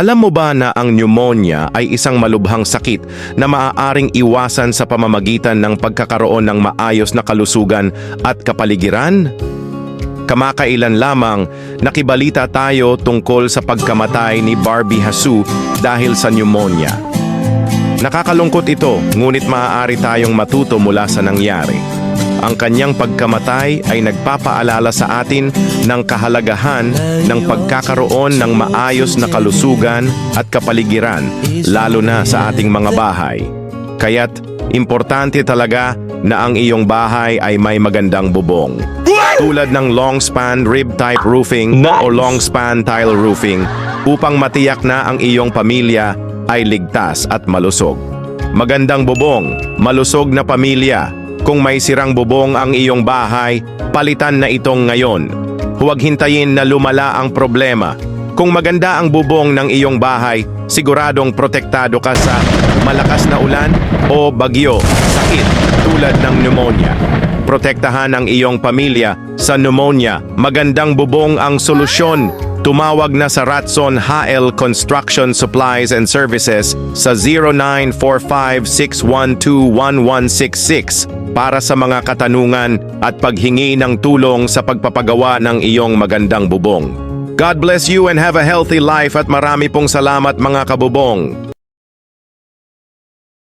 Alam mo ba na ang pneumonia ay isang malubhang sakit na maaaring iwasan sa pamamagitan ng pagkakaroon ng maayos na kalusugan at kapaligiran? Kamakailan lamang, nakibalita tayo tungkol sa pagkamatay ni Barbie Hsu dahil sa pneumonia. Nakakalungkot ito, ngunit maaari tayong matuto mula sa nangyari. Ang kanyang pagkamatay ay nagpapaalala sa atin ng kahalagahan ng pagkakaroon ng maayos na kalusugan at kapaligiran, lalo na sa ating mga bahay. Kaya't, importante talaga na ang iyong bahay ay may magandang bubong. Tulad ng long-span rib-type roofing o long-span tile roofing upang matiyak na ang iyong pamilya ay ligtas at malusog. Magandang bubong, malusog na pamilya. Kung may sirang bubong ang iyong bahay, palitan na itong ngayon. Huwag hintayin na lumala ang problema. Kung maganda ang bubong ng iyong bahay, siguradong protektado ka sa malakas na ulan o bagyo, sakit tulad ng pneumonia. Protektahan ang iyong pamilya sa pneumonia. Magandang bubong ang solusyon. Tumawag na sa Ratson HL Construction Supplies and Services sa 0945-612-1166 para sa mga katanungan at paghingi ng tulong sa pagpapagawa ng iyong magandang bubong. God bless you and have a healthy life at marami pong salamat mga kabubong.